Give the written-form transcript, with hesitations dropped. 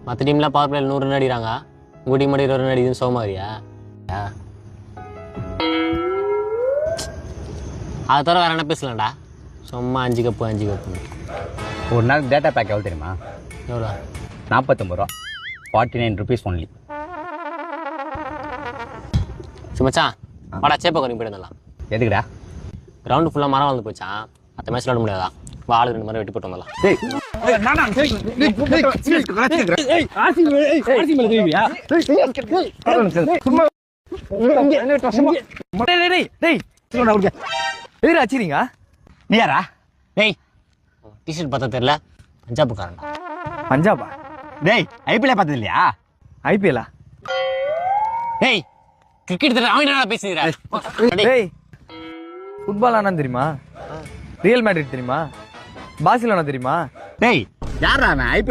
மற்ற டீம்லாம் power பிளேயில் 100 run அடிக்கிறாங்க. உங்கள் டீம் மட்டும் 20 ரன் அடிக்குதுன்னு சோமாரியா? அதை தவிர வேறு என்ன பேசலாம்டா? சும்மா 5 கப்பு ஒரு நாள் டேட்டா பேக் எவ்வளோ தெரியுமா? எவ்வளோ? 49 ரூபா, 49 ருபீஸ் ஒன்லி. மச்சான் வாடா சேப்பக்கறி போயிட்டு எதுக்குடா? கிரவுண்டு ஃபுல்லாக மரம் வளர்ந்து போச்சான். அடுத்த மேட்ச் விளாட முடியாதா? வாழ 2 மரம் வெட்டி போட்டு வந்துடலாம். நீ யாரா? டேய் டிஷர்ட் பார்த்தா தெரியல, பஞ்சாப்காரன்டா. பஞ்சாபா? டேய் ஐபிஎல் பார்த்தது இல்லையா? ஐபிஎல்லா? டேய் கிரிக்கெட் தெரியல, அவன் என்ன பேசுகிறேன்? டேய் ஃபுட்பால் ஆனா தெரியுமா? ரியல் மேட்ரிட் தெரியுமா? பார்சிலோனா தெரியுமா? டேய் யாரா அவன்? ஐபிஎல்